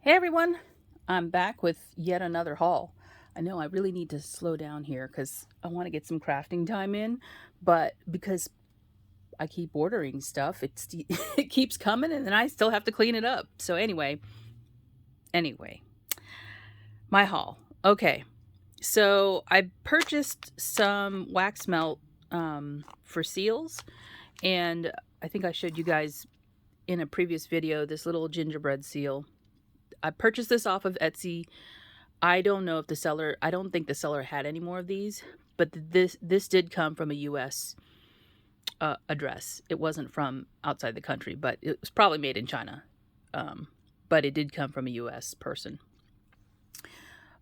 Hey everyone, I'm back with yet another haul. I know I really need to slow down here because I want to get some crafting time in, but because I keep ordering stuff, it keeps coming and then I still have to clean it up. So anyway, my haul. Okay, so I purchased some wax melt for seals, and I think I showed you guys in a previous video this little gingerbread seal. I purchased this off of Etsy. I don't know if I don't think the seller had any more of these, but this did come from a U.S. Address. It wasn't from outside the country, but it was probably made in China. But it did come from a U.S. person.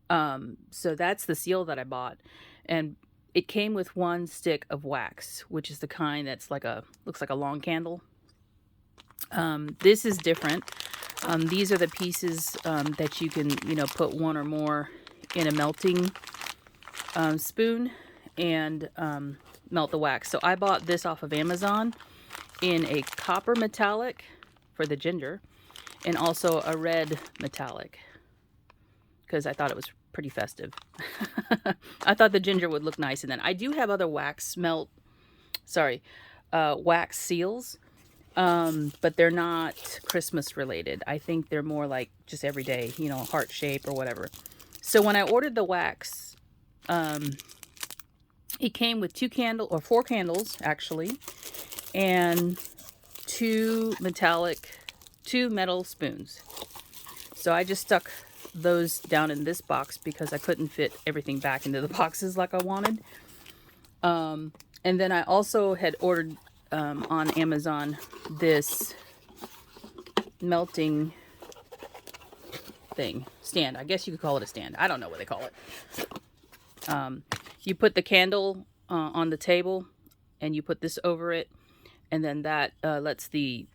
So that's the seal that I bought, and it came with one stick of wax, which is the kind that's looks like a long candle. This is different. These are the pieces that you can, put one or more in a melting spoon and melt the wax. So I bought this off of Amazon in a copper metallic for the ginger and also a red metallic because I thought it was pretty festive. I thought the ginger would look nice. And then I do have other wax seals. But they're not Christmas related. I think they're more like just everyday, heart shape or whatever. So when I ordered the wax, it came with four candles actually, and two metal spoons. So I just stuck those down in this box because I couldn't fit everything back into the boxes like I wanted. And then I also had ordered on Amazon this melting stand. I guess you could call it a stand. I don't know what they call it. You put the candle on the table and you put this over it, and then that lets the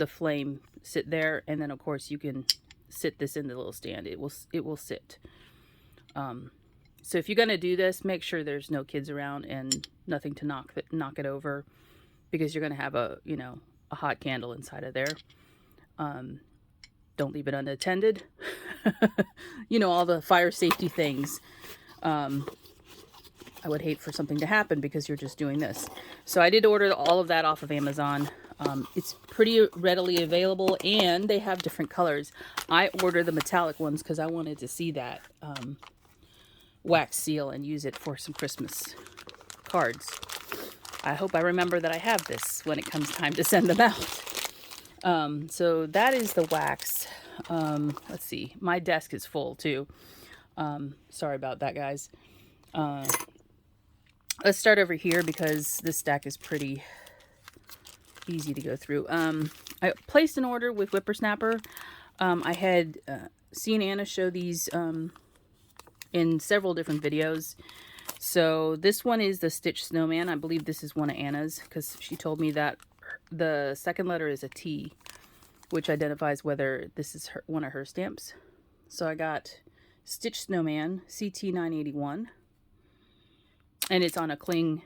flame sit there, and then of course you can sit this in the little stand. It will sit. So if you're gonna do this, make sure there's no kids around and nothing to knock it over, because you're going to have a hot candle inside of there. Don't leave it unattended. All the fire safety things. I would hate for something to happen because you're just doing this. So I did order all of that off of Amazon. It's pretty readily available, and they have different colors. I ordered the metallic ones because I wanted to see that wax seal and use it for some Christmas cards. I hope I remember that I have this when it comes time to send them out. So that is the wax. Let's see. My desk is full too. Sorry about that, guys. Let's start over here because this stack is pretty easy to go through. I placed an order with Whippersnapper. I had seen Anna show these in several different videos. So this one is the Stitch Snowman. I believe this is one of Anna's because she told me that the second letter is a T, which identifies whether this is one of her stamps. So I got Stitch Snowman CT 981, and it's on a cling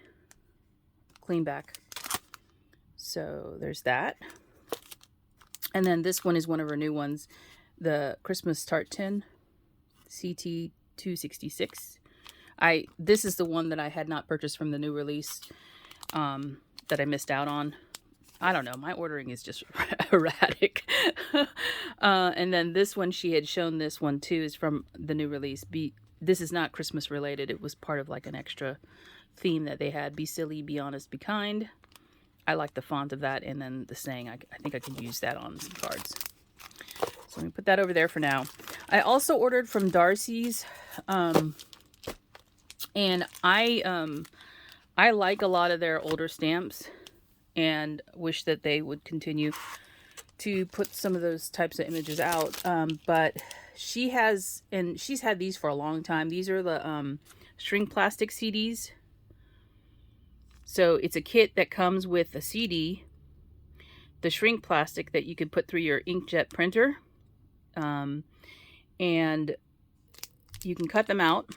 back. So there's that. And then this one is one of her new ones, the Christmas Tart Tin CT 266. This is the one that I had not purchased from the new release that I missed out on. I don't know. My ordering is just erratic. And then this one, she had shown this one too, is from the new release. This is not Christmas related. It was part of like an extra theme that they had. Be silly, be honest, be kind. I like the font of that. And then the saying, I think I could use that on some cards. So let me put that over there for now. I also ordered from Darcy's. And I like a lot of their older stamps and wish that they would continue to put some of those types of images out. But she's had these for a long time. These are the shrink plastic CDs. So it's a kit that comes with a CD, the shrink plastic that you could put through your inkjet printer, and you can cut them out.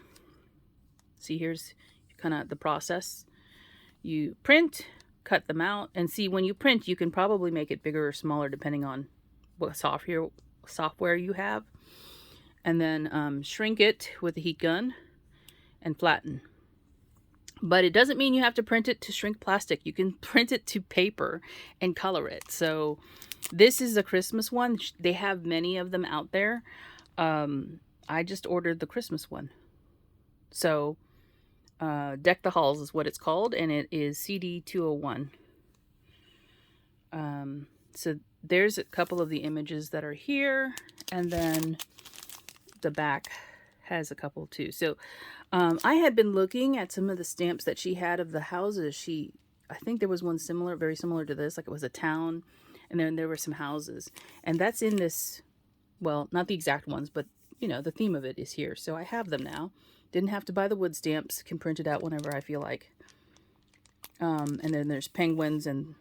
See, here's kind of the process. You print, cut them out, and see, when you print, you can probably make it bigger or smaller depending on what software software you have, and then shrink it with a heat gun and flatten. But it doesn't mean you have to print it to shrink plastic. You can print it to paper and color it. So this is a Christmas one. They have many of them out there. I just ordered the Christmas one. So Deck the Halls is what it's called, and it is CD 201. So there's a couple of the images that are here, and then the back has a couple too. So I had been looking at some of the stamps that she had of the houses. I think there was one similar, very similar to this, like it was a town, and then there were some houses, and that's in this, well, not the exact ones, but you know, the theme of it is here. So I have them now. Didn't have to buy the wood stamps, can print it out whenever I feel like. And then there's penguins and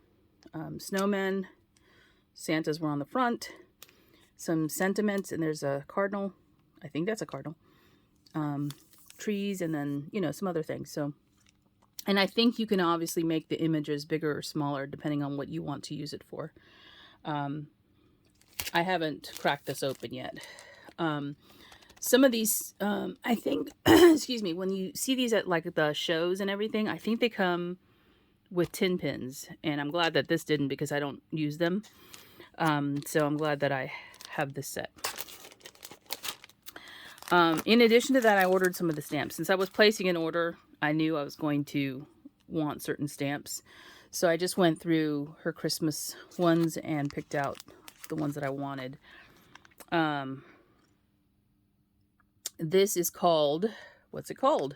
snowmen. Santas were on the front. Some sentiments, and there's a cardinal. I think that's a cardinal. Trees, and then, you know, some other things. So, and I think you can obviously make the images bigger or smaller depending on what you want to use it for. I haven't cracked this open yet. Some of these, I think, excuse me, when you see these at like the shows and everything, I think they come with tin pins, and I'm glad that this didn't because I don't use them. So I'm glad that I have this set. In addition to that, I ordered some of the stamps. Since I was placing an order, I knew I was going to want certain stamps. So I just went through her Christmas ones and picked out the ones that I wanted. This is called, what's it called?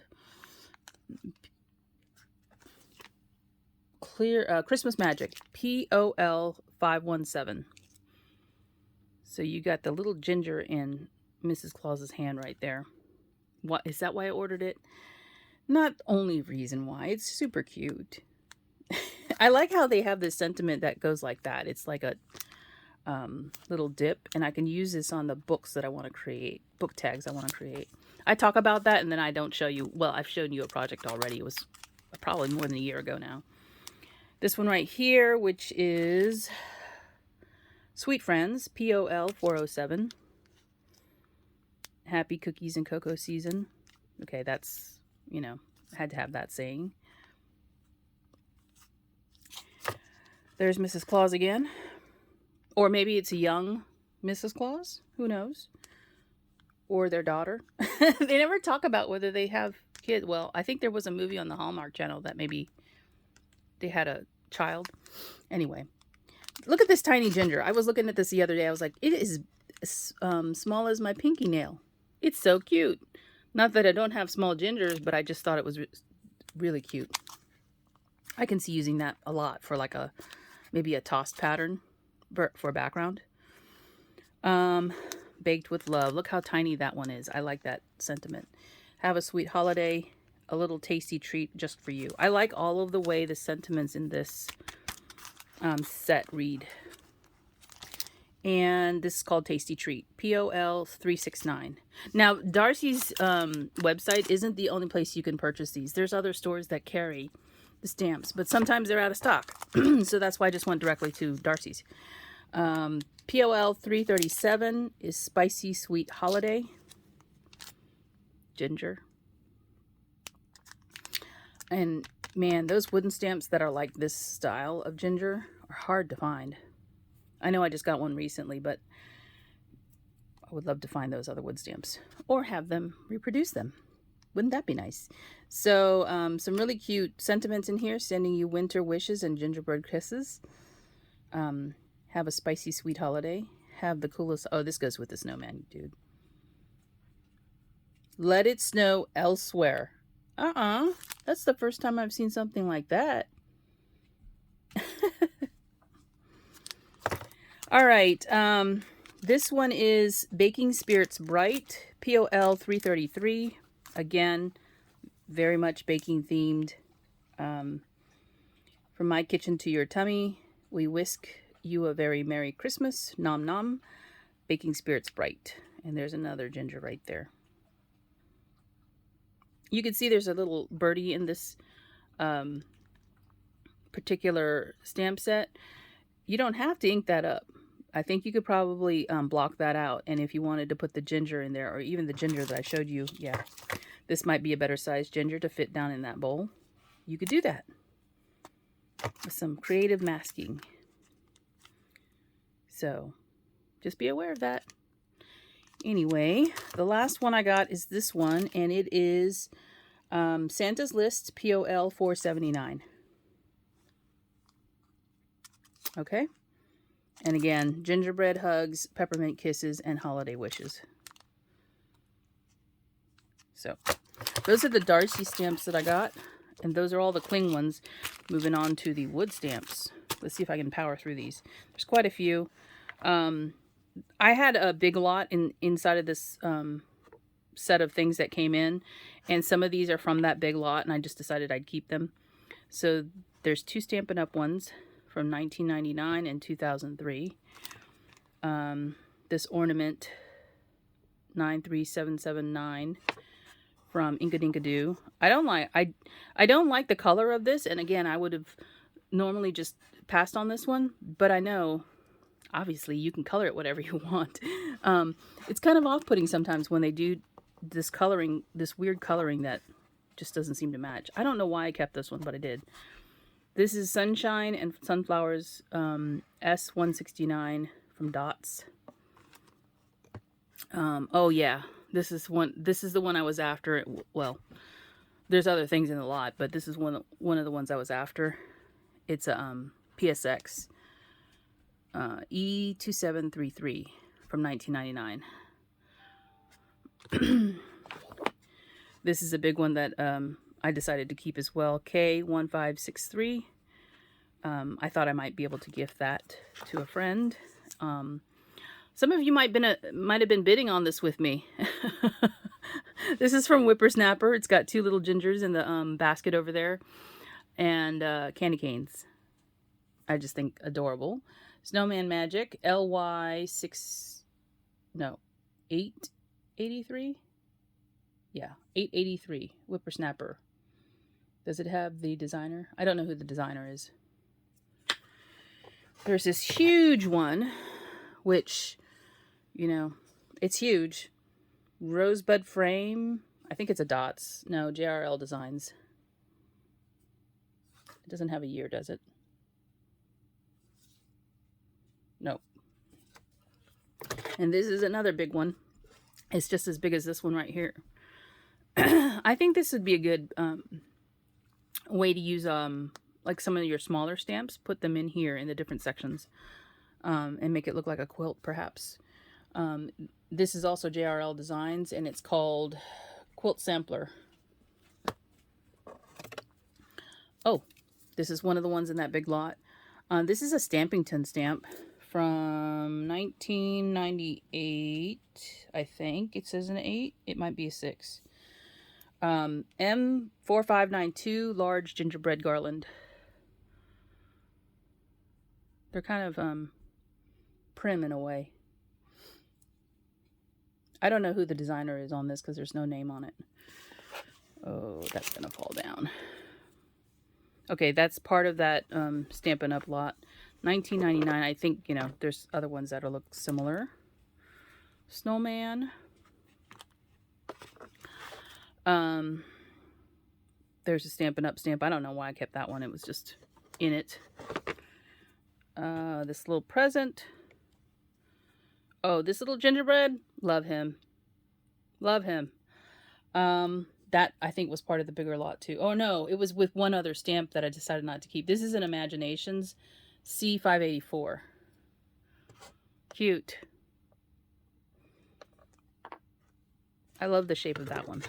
Clear Christmas Magic, POL 517. So you got the little ginger in Mrs. Claus's hand right there. What is that? Why I ordered it? Not only reason why. It's super cute. I like how they have this sentiment that goes like that. It's like a little dip, and I can use this on the books that I want to create, book tags I want to create. I talk about that, and then I don't show you. Well, I've shown you a project already. It was probably more than a year ago now. This one right here, which is Sweet Friends, POL 407. Happy cookies and cocoa season. Okay, that's, you know, I had to have that saying. There's Mrs. Claus again. Or maybe it's a young Mrs. Claus. Who knows? Or their daughter. They never talk about whether they have kids. Well, I think there was a movie on the Hallmark Channel that maybe they had a child. Anyway, look at this tiny ginger. I was looking at this the other day. I was like, it is small as my pinky nail. It's so cute. Not that I don't have small gingers, but I just thought it was really cute. I can see using that a lot for like maybe a tossed pattern for a background. Baked with love. Look how tiny that one is. I like that sentiment. Have a sweet holiday. A little tasty treat just for you. I like all of the way the sentiments in this set read. And this is called Tasty Treat, POL 369. Now, Darcy's website isn't the only place you can purchase these. There's other stores that carry the stamps, but sometimes they're out of stock. So that's why I just went directly to Darcy's. POL 337 is Spicy Sweet Holiday. Ginger. And man, those wooden stamps that are like this style of ginger are hard to find. I know I just got one recently, but I would love to find those other wood stamps or have them reproduce them. Wouldn't that be nice? So some really cute sentiments in here, sending you winter wishes and gingerbread kisses. Have a spicy sweet holiday. Have the coolest, oh, this goes with the snowman, dude. Let it snow elsewhere. That's the first time I've seen something like that. All right, this one is Baking Spirits Bright, POL 333. Again, very much baking themed. From my kitchen to your tummy, we whisk you a very Merry Christmas. Nom nom. Baking Spirits Bright. And there's another ginger right there. You can see there's a little birdie in this particular stamp set. You don't have to ink that up. I think you could probably block that out. And if you wanted to put the ginger in there, or even the ginger that I showed you, yeah, this might be a better size ginger to fit down in that bowl. You could do that with some creative masking. So just be aware of that. Anyway, the last one I got is this one, and it is Santa's List POL 479. Okay. And again, gingerbread hugs, peppermint kisses, and holiday wishes. So those are the Darcy stamps that I got. And those are all the cling ones. Moving on to the wood stamps. Let's see if I can power through these. There's quite a few. I had a big lot inside of this set of things that came in. And some of these are from that big lot. And I just decided I'd keep them. So there's 2 Stampin' Up! Ones from 1999 and 2003. This ornament 93779 from Inkadinkadoo. I don't like the color of this, and again, I would have normally just passed on this one, but I know obviously you can color it whatever you want. It's kind of off-putting sometimes when they do this coloring, this weird coloring that just doesn't seem to match. I don't know why I kept this one, but I did. This is Sunshine and Sunflowers S169 from Dots. Oh yeah, this is the one I was after. Well, there's other things in the lot, but this is one of the ones I was after. It's a PSX E2733 from 1999. This is a big one that I decided to keep as well. K1563. I thought I might be able to gift that to a friend. Some of you might have been bidding on this with me. This is from Whippersnapper. It's got 2 little gingers in the basket over there, and candy canes. I just think adorable. Snowman Magic LY 883. Yeah, 883 Whippersnapper. Does it have the designer? I don't know who the designer is. There's this huge one, which, you know, it's huge. Rosebud frame. I think it's a Dots. No, JRL Designs. It doesn't have a year, does it? Nope. And this is another big one. It's just as big as this one right here. I think this would be a good way to use like some of your smaller stamps. Put them in here in the different sections and make it look like a quilt, perhaps. This is also JRL Designs, and it's called Quilt Sampler. Oh, this is one of the ones in that big lot. This is a Stampington stamp from 1998, I think. It says an 8. It might be a 6. M4592 large gingerbread garland. They're kind of prim in a way. I don't know who the designer is on this because there's no name on it. Oh, that's gonna fall down. Okay, that's part of that Stampin' Up! Lot. 1999. I think, you know, there's other ones that'll look similar. Snowman. There's a Stampin' Up! Stamp. I don't know why I kept that one. It was just in it. This little present. Oh, this little gingerbread. Love him. Love him. That I think was part of the bigger lot too. Oh no, it was with one other stamp that I decided not to keep. This is an Imaginations C584. Cute. I love the shape of that one.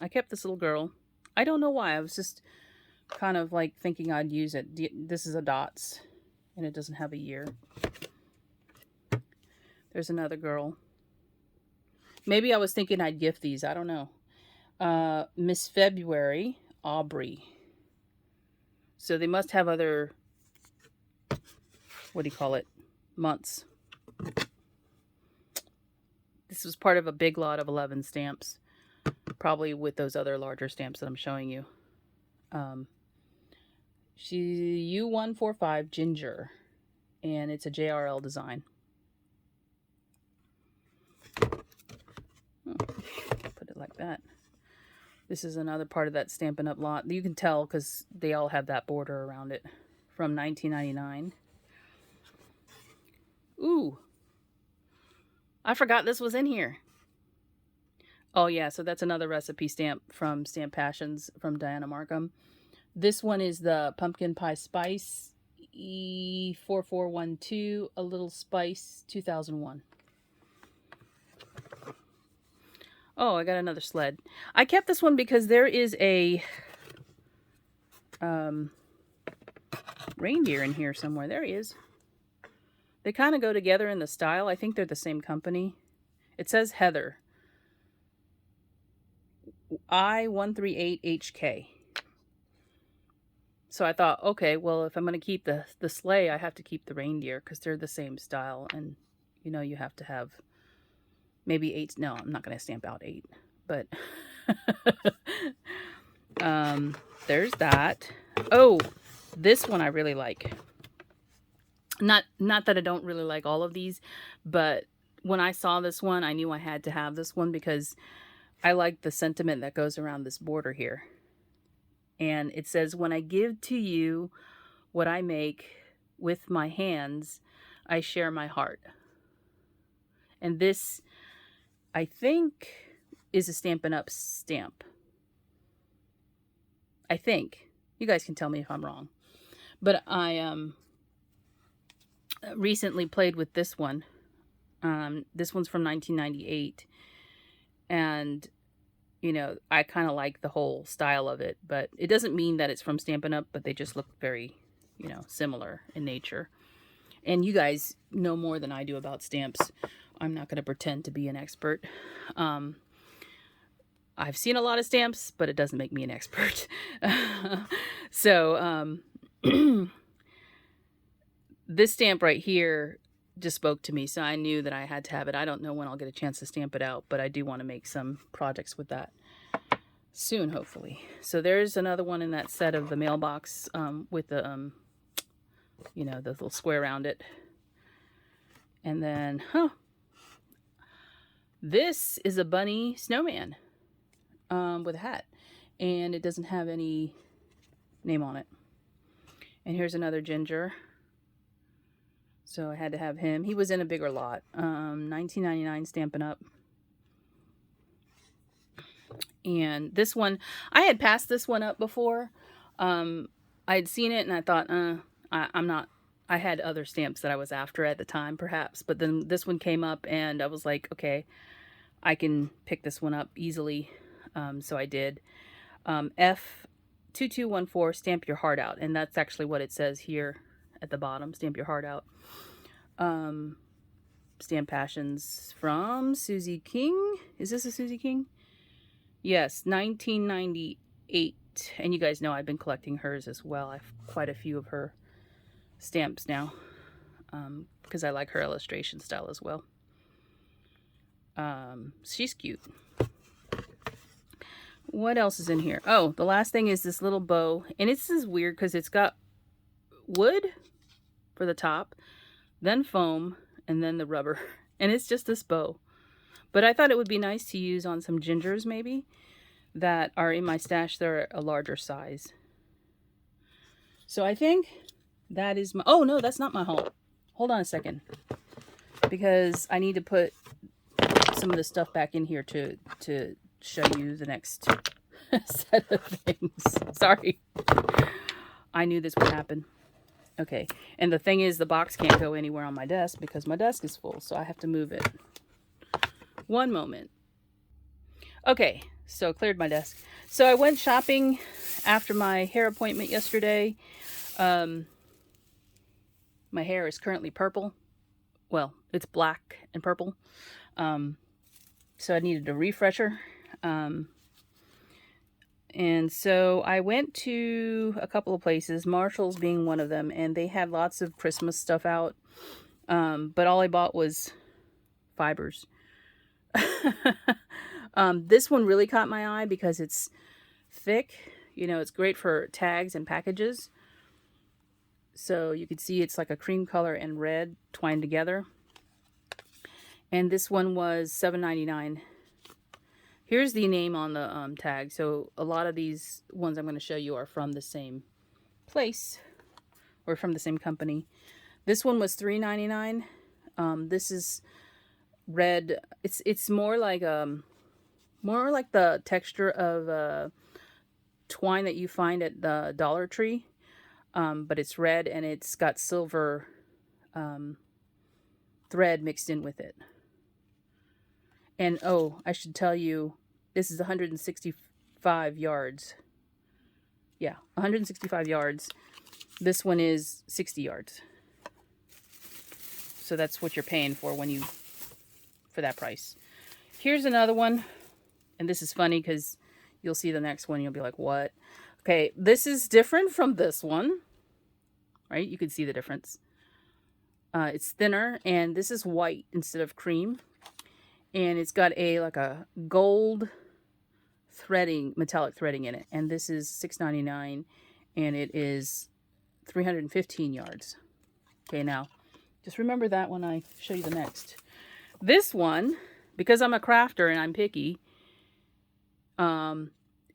I kept this little girl. I don't know why. I was just kind of like thinking I'd use it. This is a Dots, and it doesn't have a year. There's another girl. Maybe I was thinking I'd gift these. I don't know. Miss February, Aubrey. So they must have other, what do you call it, months. This was part of a big lot of 11 stamps. Probably with those other larger stamps that I'm showing you. She U145 Ginger. and it's a JRL design. Put it like that. This is another part of that Stampin' Up! Lot. You can tell because they all have that border around it. From 1999. Ooh. I forgot this was in here. Oh yeah, so that's another recipe stamp from Stamp Passions from Diana Markham. This one is the Pumpkin Pie Spice E4412, A Little Spice 2001. Oh, I got another sled. I kept this one because there is a reindeer in here somewhere. There he is. They kind of go together in the style. I think they're the same company. It says Heather. I138HK. So I thought, okay, well, if I'm going to keep the sleigh, I have to keep the reindeer because they're the same style. And, you know, you have to have maybe 8. No, I'm not going to stamp out 8. But there's that. Oh, this one I really like. Not that I don't really like all of these, but when I saw this one, I knew I had to have this one because I like the sentiment that goes around this border here. And it says, when I give to you what I make with my hands, I share my heart. And this, I think, is a Stampin' Up! Stamp. I think. You guys can tell me if I'm wrong. But I recently played with this one. This one's from 1998. And, you know, I kind of like the whole style of it. But it doesn't mean that it's from Stampin' Up! But they just look very, you know, similar in nature. And you guys know more than I do about stamps. I'm not going to pretend to be an expert. I've seen a lot of stamps, but it doesn't make me an expert. So, this stamp right here just spoke to me, so I knew that I had to have it. I don't know when I'll get a chance to stamp it out, but I do want to make some projects with that soon, hopefully. So there's another one in that set of the mailbox with the, you know, the little square around it. And then, this is a bunny snowman with a hat, and it doesn't have any name on it. And here's another ginger. So I had to have him. He was in a bigger lot. 1999 Stampin' Up. And this one, I had passed this one up before. I had seen it and I thought, I'm not, I had other stamps that I was after at the time, perhaps. But then this one came up and I was like, okay, I can pick this one up easily. So I did. F2214, Stamp Your Heart Out. And that's actually what it says here at the bottom, Stamp Your Heart Out. Stamp Passions from Susie King. Is this a Susie King? Yes, 1998. And you guys know I've been collecting hers as well. I have quite a few of her stamps now. Because I like her illustration style as well. She's cute. What else is in here? Oh, the last thing is this little bow. And this is weird because it's got wood for the top, then foam, and then the rubber. And it's just this bow. But I thought it would be nice to use on some gingers maybe that are in my stash. They're a larger size. So I think that is my... Oh, no, that's not my haul. Hold on a second. Because I need to put some of the stuff back in here to show you the next set of things. Sorry. I knew this would happen. Okay, and the thing is, the box can't go anywhere on my desk because my desk is full, so I have to move it. One moment. Okay, so cleared my desk. So I went shopping after my hair appointment yesterday. My hair is currently purple. Well, it's black and purple. So I needed a refresher. And so I went to a couple of places, Marshall's being one of them, and they had lots of Christmas stuff out. But all I bought was fibers. This one really caught my eye because it's thick. You know, it's great for tags and packages. So you can see it's like a cream color and red twined together. And this one was $7.99. Here's the name on the tag. So a lot of these ones I'm going to show you are from the same place or from the same company. This one was $3.99. This is red. It's more like the texture of twine that you find at the Dollar Tree, but it's red and it's got silver thread mixed in with it. And oh, I should tell you, this is 165 yards. Yeah, 165 yards. This one is 60 yards. So that's what you're paying for for that price. Here's another one. And this is funny because you'll see the next one. You'll be like, what? Okay, this is different from this one. Right? You can see the difference. It's thinner, and this is white instead of cream. And it's got like a gold threading, metallic threading in it. And this is $6.99, and it is 315 yards. Okay, now, just remember that when I show you the next. This one, because I'm a crafter and I'm picky,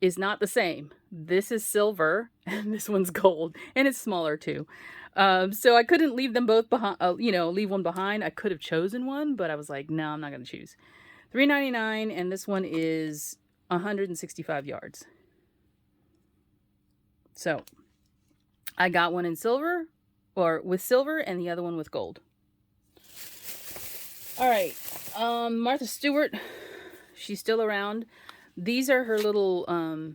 is not the same. This is silver, and this one's gold, and it's smaller too. So I couldn't leave them both behind, leave one behind. I could have chosen one, but I was like, no, I'm not going to choose. $3.99, and this one is 165 yards. So I got one in silver, or with silver, and the other one with gold. All right, Martha Stewart, she's still around. These are her little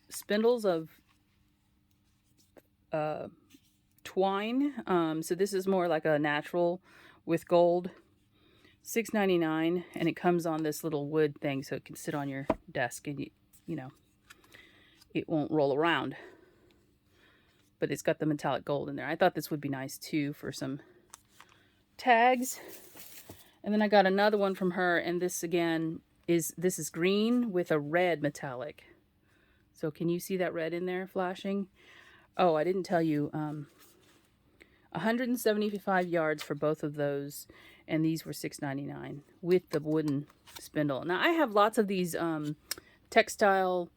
spindles of twine. So this is more like a natural with gold. $6.99, and it comes on this little wood thing, so it can sit on your desk, and you know, it won't roll around. But it's got the metallic gold in there. I thought this would be nice too for some tags. And then I got another one from her, and this again is green with a red metallic. So can you see that red in there flashing? Oh, I didn't tell you. 175 yards for both of those, and these were $6.99 with the wooden spindle. Now I have lots of these textile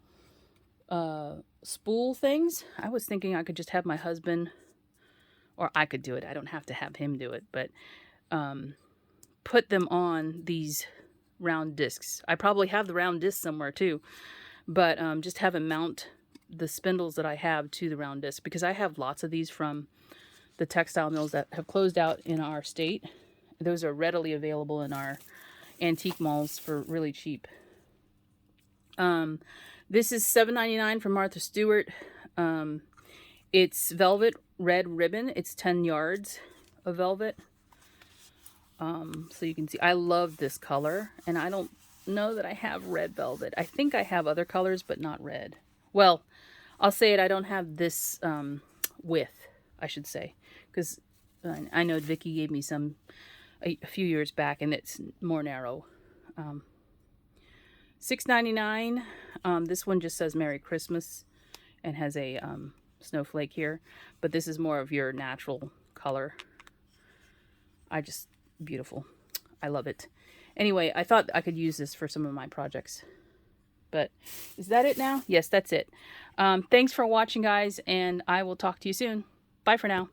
spool things. I was thinking I could just have my husband, or I could do it. I don't have to have him do it, but put them on these round discs. I probably have the round disc somewhere too, but just have him mount the spindles that I have to the round disc, because I have lots of these from the textile mills that have closed out in our state. Those are readily available in our antique malls for really cheap. This is $7.99 from Martha Stewart. It's velvet red ribbon. It's 10 yards of velvet. So you can see, I love this color, and I don't know that I have red velvet. I think I have other colors, but not red. Well, I'll say it, I don't have this width, I should say, because I know Vicky gave me some a few years back, and it's more narrow. $6.99. This one just says Merry Christmas and has a snowflake here, but this is more of your natural color. Beautiful. I love it. Anyway, I thought I could use this for some of my projects. But is that it now? Yes, that's it. Thanks for watching, guys, and I will talk to you soon. Bye for now.